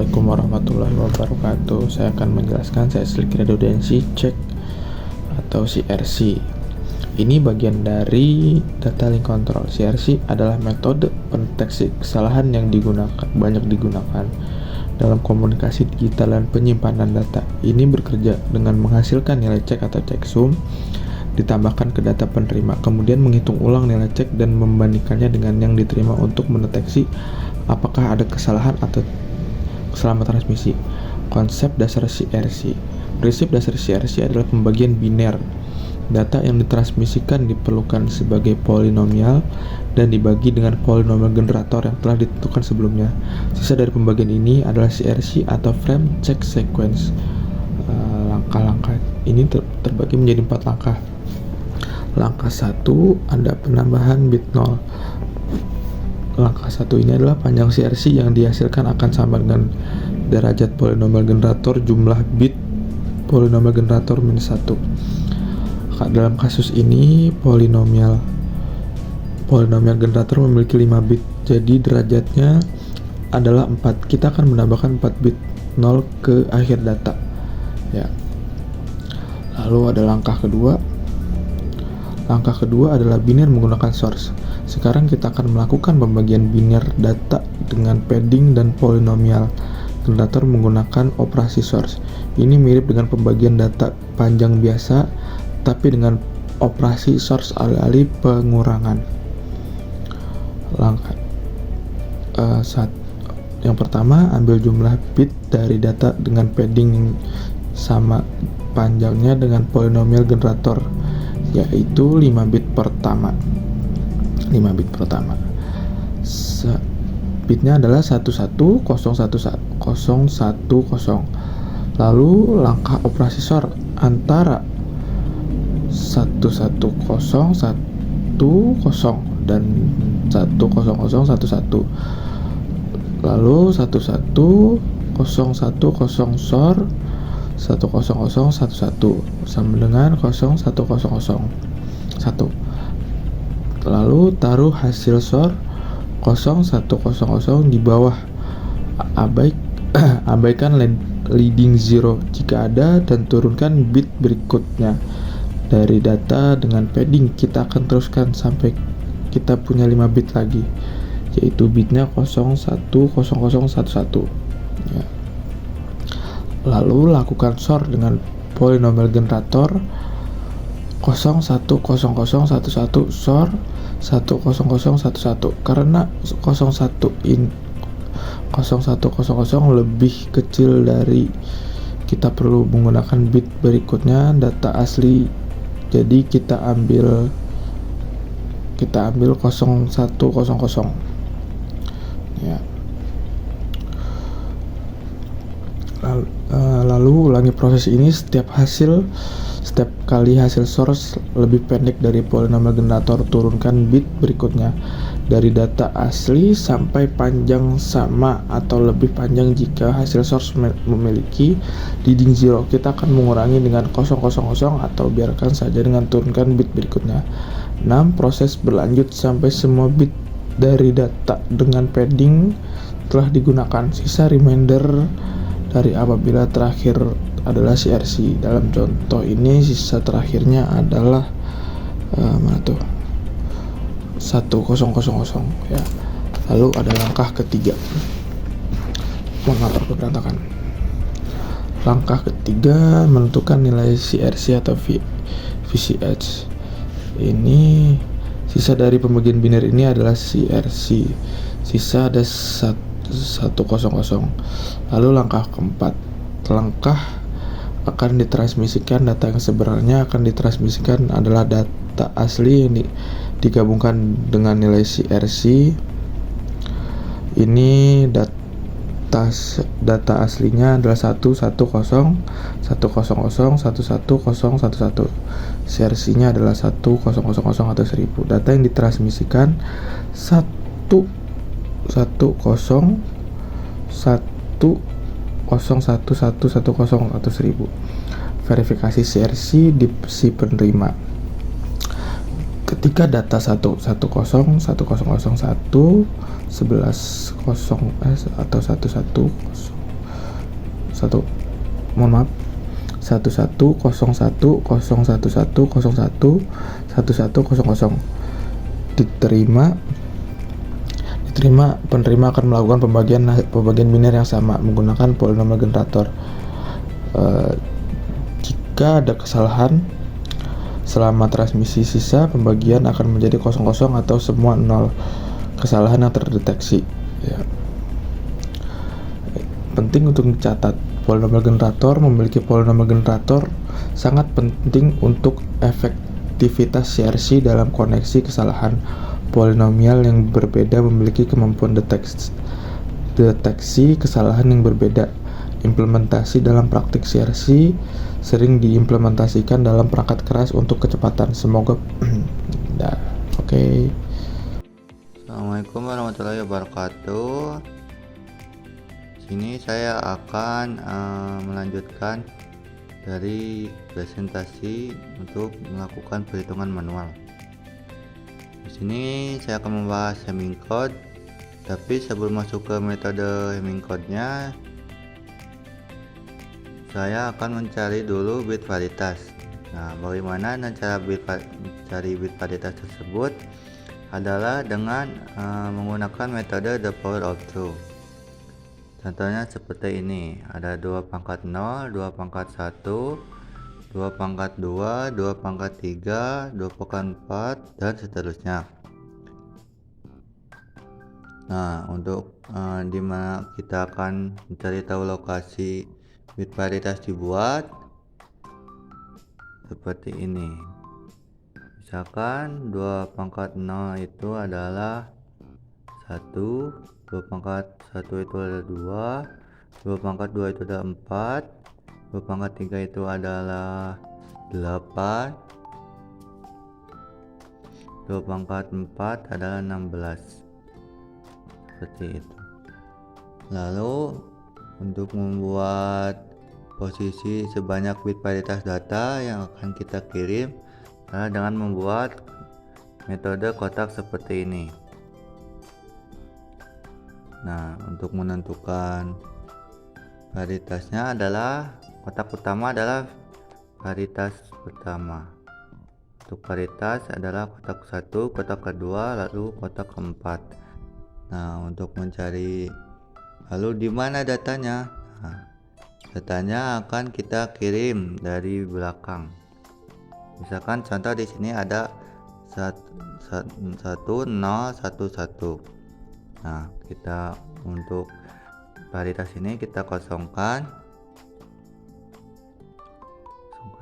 Assalamualaikum warahmatullahi wabarakatuh. Saya akan menjelaskan CSLink redundancy check atau CRC. Ini bagian dari data link control. CRC adalah metode pendeteksi kesalahan yang banyak digunakan dalam komunikasi digital dan penyimpanan data. Ini bekerja dengan menghasilkan nilai cek atau checksum ditambahkan ke data penerima, kemudian menghitung ulang nilai cek dan membandingkannya dengan yang diterima untuk mendeteksi apakah ada kesalahan atau selama transmisi. Konsep dasar CRC. Prinsip dasar CRC adalah pembagian biner. Data yang ditransmisikan diperlukan sebagai polinomial dan dibagi dengan polinomial generator yang telah ditentukan sebelumnya. Sisa dari pembagian ini adalah CRC atau frame check sequence. Langkah-langkah ini terbagi menjadi 4 langkah. Langkah 1 ada penambahan bit 0. Langkah 1 ini adalah panjang CRC yang dihasilkan akan sama dengan derajat polinomial generator jumlah bit polinomial generator minus 1. Dalam kasus ini polinomial generator memiliki 5 bit, jadi derajatnya adalah 4. Kita akan menambahkan 4 bit 0 ke akhir data ya. Lalu ada langkah kedua. Langkah kedua adalah biner menggunakan source. Sekarang kita akan melakukan pembagian biner data dengan padding dan polinomial generator menggunakan operasi source. Ini mirip dengan pembagian data panjang biasa, tapi dengan operasi source alih-alih pengurangan. Langkah yang pertama, ambil jumlah bit dari data dengan padding sama panjangnya dengan polinomial generator, yaitu 5 bit pertama. Bitnya adalah 11001010. Lalu langkah operasi SOR antara 11010 dan 10011. Lalu 11010 SOR 10011 sama dengan 0100. Lalu taruh hasil SOR 0100 di bawah. Abaikan leading zero jika ada dan turunkan bit berikutnya. Dari data dengan padding kita akan teruskan sampai kita punya 5 bit lagi, yaitu bitnya 010011 ya. Lalu lakukan SOR dengan polinomial generator 010011 SOR 10011 karena 0100 lebih kecil dari kita perlu menggunakan bit berikutnya data asli, jadi kita ambil 0100 ya. Lalu ulangi proses ini setiap kali hasil source lebih pendek dari polinomial generator, turunkan bit berikutnya dari data asli sampai panjang sama atau lebih panjang jika hasil source memiliki leading zero. Kita akan mengurangi dengan 000 atau biarkan saja dengan turunkan bit berikutnya. 6. Proses berlanjut sampai semua bit dari data dengan padding telah digunakan. Sisa remainder dari apabila terakhir adalah CRC. Dalam contoh ini sisa terakhirnya adalah 1000 ya. Lalu ada langkah ketiga. Mengatur keberantakan. Langkah ketiga menentukan nilai CRC atau VCH. Ini sisa dari pembagian biner ini adalah CRC. Sisa ada 100. Lalu langkah keempat. Langkah akan ditransmisikan data yang sebenarnya akan ditransmisikan adalah data asli yang digabungkan dengan nilai CRC. Ini data aslinya adalah 1101111. CRC-nya adalah 1000 atau 1000. Data yang ditransmisikan 1011110 atau 1000. Verifikasi CRC di si penerima. Ketika data 1101101 11 atau 11 mohon maaf 110101011100 diterima. Penerima akan melakukan pembagian biner yang sama menggunakan polinomial generator. Jika ada kesalahan selama transmisi sisa, pembagian akan menjadi 00 atau semua 0 kesalahan yang terdeteksi. Ya. Penting untuk dicatat, polinomial generator memiliki polinomial generator sangat penting untuk efektivitas CRC dalam koneksi kesalahan. Polinomial yang berbeda memiliki kemampuan deteksi kesalahan yang berbeda. Implementasi dalam praktik CRC sering diimplementasikan dalam perangkat keras untuk kecepatan. Semoga Oke. Assalamualaikum warahmatullahi wabarakatuh. Sini saya akan melanjutkan dari presentasi untuk melakukan perhitungan manual. Di sini saya akan membahas Hamming code, tapi sebelum masuk ke metode Hamming code-nya, saya akan mencari dulu bit varietas. Nah, bagaimana cara mencari bit varietas tersebut adalah dengan menggunakan metode the power of 2. Contohnya seperti ini, ada 2 pangkat 0, 2 pangkat 1, 2 pangkat 2, 2 pangkat 3, 2 pangkat 4, dan seterusnya. Nah, untuk dimana kita akan mencari tahu lokasi bit varietas dibuat seperti ini. Misalkan 2 pangkat 0 itu adalah 1, 2 pangkat 1 itu ada 2 pangkat 2 itu ada 4, 2 pangkat 3 itu adalah 8, 2 pangkat 4 adalah 16. Seperti itu. Lalu untuk membuat posisi sebanyak bit varietas data yang akan kita kirim adalah dengan membuat metode kotak seperti ini. Nah, untuk menentukan varietasnya adalah kotak utama adalah varietas pertama. Untuk varietas adalah kotak 1, kotak kedua, lalu kotak keempat. Nah, untuk mencari lalu di mana datanya? Nah, datanya akan kita kirim dari belakang. Misalkan contoh di sini ada 1011. Nah, kita untuk varietas ini kita kosongkan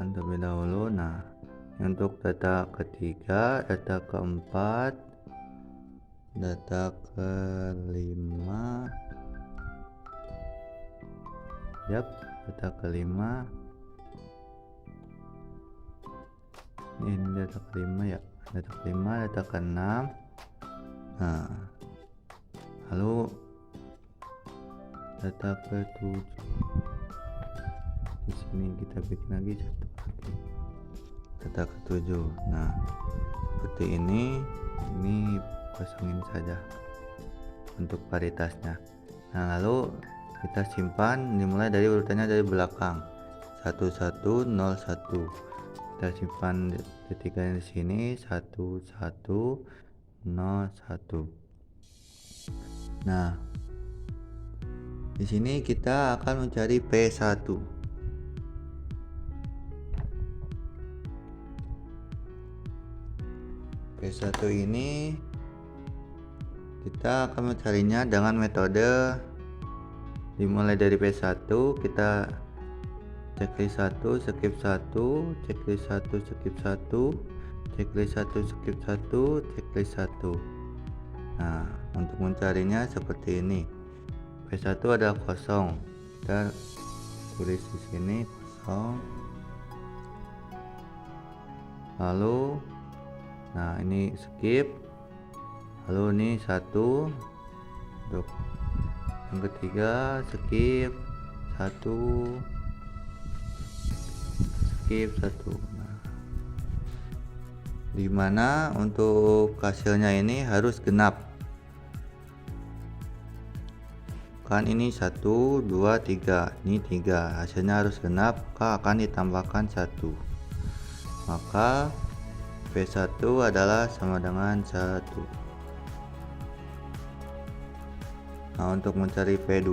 terlebih dahulu. Nah, untuk data ketiga, data keempat, data kelima, data kelima, ini data kelima ya, data kelima, data keenam. Nah, lalu data ke-7. Di sini kita bikin lagi satu lagi. Data ke-7. Nah, seperti ini kosongin saja untuk varietasnya. Nah, lalu kita simpan dimulai dari urutannya dari belakang 1101. Kita simpan ketikanya di sini 1101. Nah, di sini kita akan mencari P1. P1 ini kita akan mencarinya dengan metode dimulai dari P1, kita checklist 1, skip 1, checklist 1, skip 1, checklist 1, skip 1, checklist 1. Nah, untuk mencarinya seperti ini. P1 adalah kosong. Kita tulis di sini kosong. Lalu nah, ini skip. Lalu ini 1. Untuk yang ketiga skip 1, skip 1. Nah, dimana untuk hasilnya ini harus genap. Misalkan ini 1 2 3, ini 3, hasilnya harus genap, maka akan ditambahkan 1, maka P1 adalah sama dengan 1. Nah, untuk mencari P2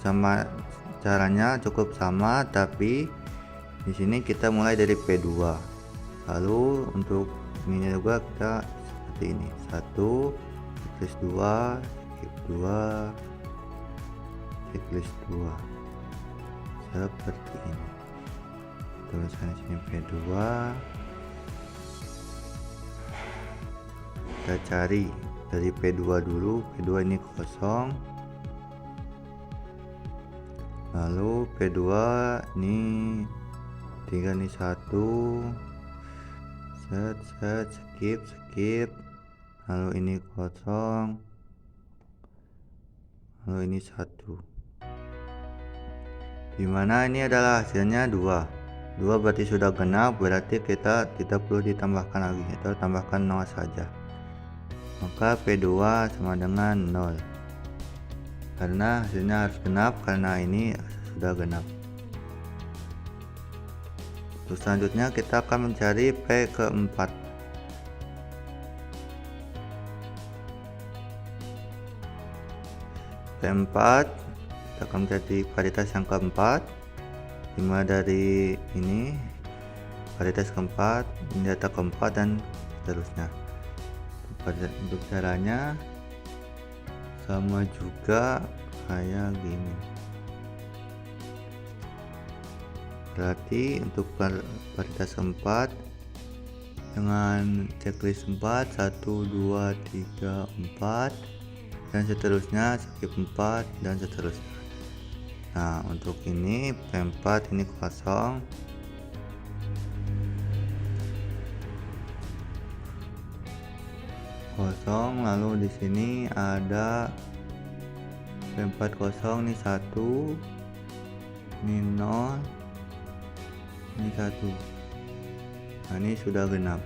sama caranya cukup sama, tapi di sini kita mulai dari P2. Lalu untuk ini juga kita seperti ini, 1 checklist 2 skip 2 checklist 2 seperti ini. Tuliskan di sini P2. Kita cari dari P2 dulu. P2 ini kosong, lalu P2 ini 3 nih 1 set skip, lalu ini kosong, lalu ini 1, dimana ini adalah hasilnya 2 berarti sudah genap, berarti kita tidak perlu ditambahkan lagi, kita tambahkan 0 saja, maka P2 sama dengan 0 karena hasilnya harus genap, karena ini sudah genap. Terus selanjutnya kita akan mencari P keempat. P4 kita akan mencari varietas yang keempat, dimana dari ini varietas keempat, ini data keempat, dan seterusnya. Untuk caranya sama juga kayak gini. Berarti untuk varietas 4 dengan checklist 4 1 2 3 4 dan seterusnya, skip 4 dan seterusnya. Nah, untuk ini P4 ini kosong, lalu di sini ada P4 kosong, ini 1, ini 0, ini 1. Nah, ini sudah genap,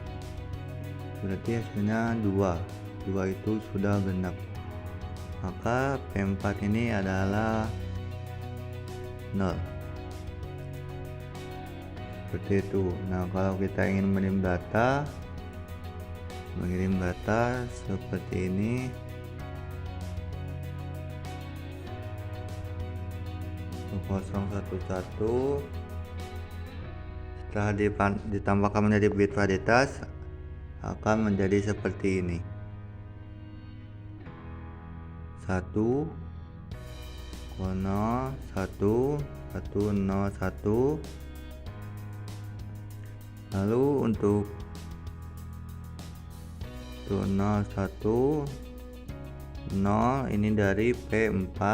berarti hasilnya 2 itu sudah genap, maka P4 ini adalah 0 seperti itu. Nah, kalau kita ingin mengirim data seperti ini, kosong 11 setelah ditambahkan menjadi bit varietas akan menjadi seperti ini, 1 0 1 1 0 1. Lalu untuk 0 1 0 ini dari P4,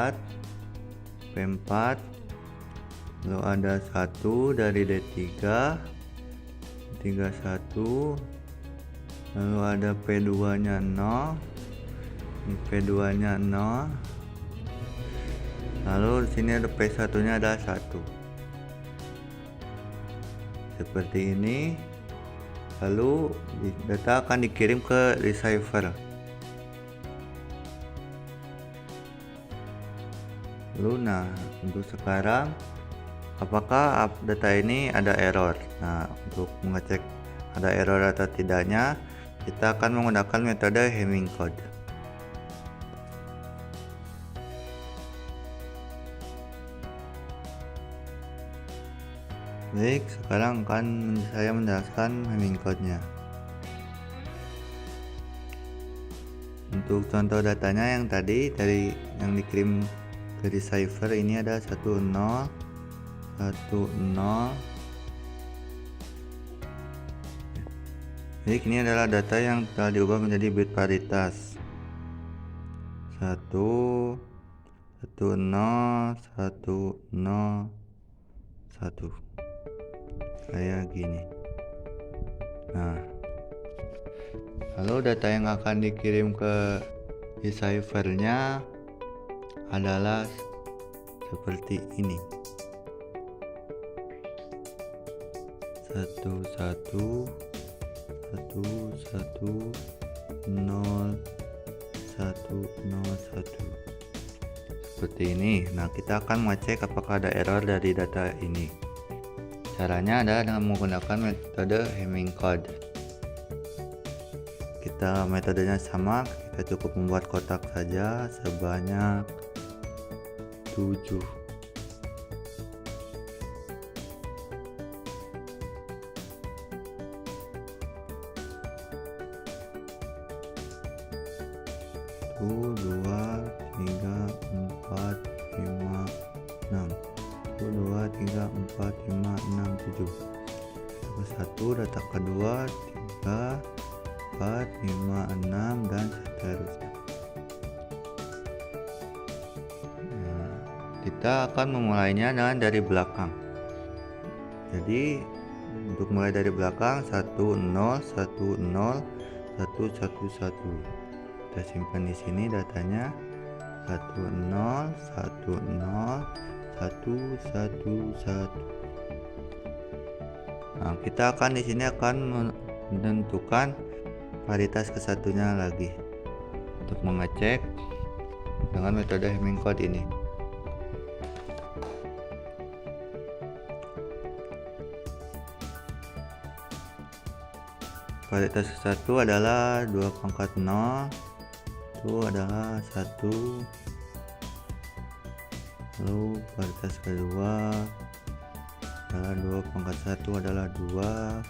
lalu ada 1 dari D3 1, lalu ada P2 nya 0, ini P2 nya 0, lalu di sini ada P1 nya ada 1 seperti ini. Lalu data akan dikirim ke receiver. Nah, untuk sekarang apakah data ini ada error? Nah, untuk mengecek ada error atau tidaknya, kita akan menggunakan metode Hamming code. Baik, sekarang akan saya menjelaskan Hamming code-nya. Untuk contoh datanya yang tadi dari yang dikirim ke receiver ini ada 10 10. Baik, ini adalah data yang telah diubah menjadi bit varietas 1 1 0 1 0 1 kayak gini. Nah, lalu data yang akan dikirim ke receivernya adalah seperti ini, 1 1 1 1 0 101 seperti ini. Nah, kita akan mengecek apakah ada error dari data ini. Caranya adalah dengan menggunakan metode Hamming code. Metodenya sama, kita cukup membuat kotak saja sebanyak 7. Satu, 2, 3, 4, 5, 6. 1, 2, 3, 4, 5, 6, 7. Satu, data kedua 3, 4, 5, 6 dan seterusnya. Nah, kita akan memulainya dari belakang. Jadi untuk mulai dari belakang 1, 0, 1, 0, 1, 1, 1. Kita simpan di sini datanya 1, 0, 1, 0, 1, 1, 1. Nah, kita akan di sini akan menentukan paritas kesatunya lagi untuk mengecek dengan metode Hamming code ini. Paritas kesatu adalah 2 pangkat 0, itu adalah 1. Lalu paritas kedua adalah 2 pangkat 1 adalah 2.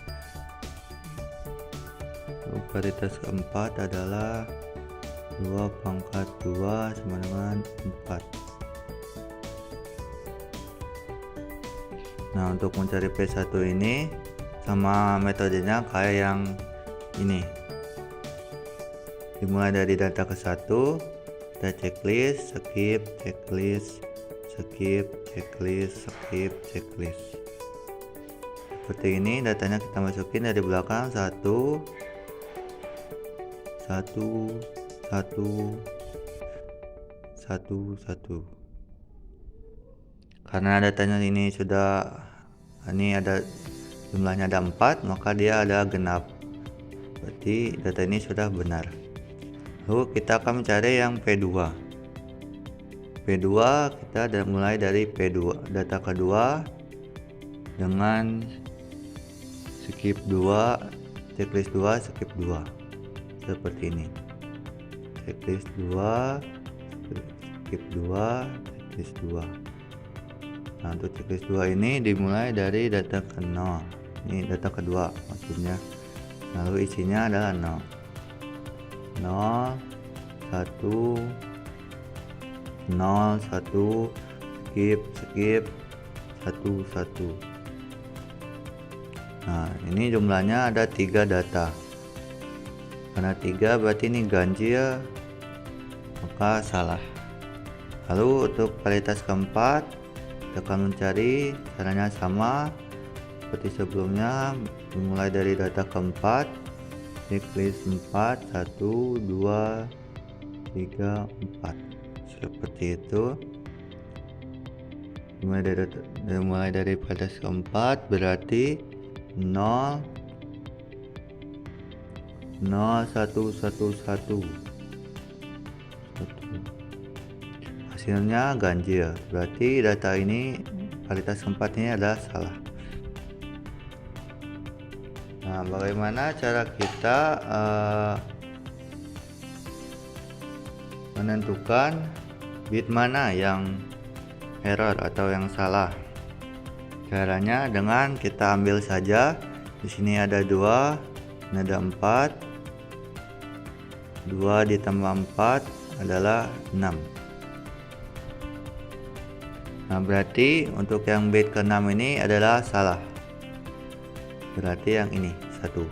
Lalu paritas keempat adalah 2 pangkat 2 sama dengan 4. Nah, untuk mencari P1 ini sama metodenya kayak yang ini. Dimulai dari data ke 1, kita checklist, skip, checklist, skip, checklist, skip, checklist. Seperti ini datanya kita masukin dari belakang 1, 1, 1, 1, 1. Karena datanya ini ada jumlahnya ada 4, maka dia ada genap. Berarti data ini sudah benar. Lalu kita akan mencari yang P2. P2 kita mulai dari P2, data kedua dengan skip 2, checklist 2, skip 2. Seperti ini. Checklist 2, skip 2, checklist 2. Nah, untuk checklist 2 ini dimulai dari data ke 0. Ini data kedua maksudnya. Lalu isinya adalah 0, 0, 1, 0, 1, skip, skip, 1, 1. Nah, ini jumlahnya ada 3 data. Karena 3 berarti ini ganjil, maka salah. Lalu untuk paritas keempat, kita akan mencari, caranya sama seperti sebelumnya, dimulai dari data keempat, checklist 4, 1, 2, 3, 4. Seperti itu. Dimulai dari paritas keempat berarti 0, 0, 1, 1, 1. Hasilnya ganjil, berarti data ini paritas keempat ini adalah salah. Nah, bagaimana cara kita menentukan bit mana yang error atau yang salah? Caranya dengan kita ambil saja, di sini ada 2, ini ada 4, 2 ditambah 4 adalah 6. Nah, berarti untuk yang bit ke-6 ini adalah salah. Berarti yang ini 1.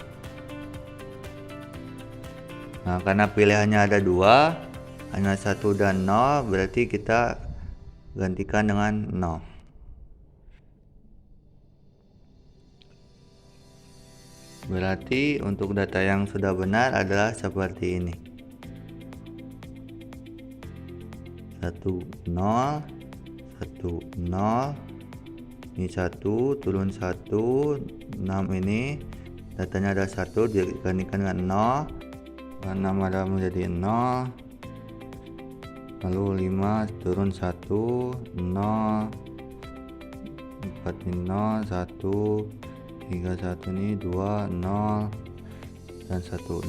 Nah, karena pilihannya ada 2, hanya 1 dan 0, berarti kita gantikan dengan 0. Berarti untuk data yang sudah benar adalah seperti ini. 1, 0, 1, 0. Ini 1, turun 1, 6 ini. Datanya ada 1, digantikan dengan 0. 6 ada menjadi 0. lalu 5 turun 1, 0, 4 ini 0, 1, 3, 1 ini 2, 0, dan 1.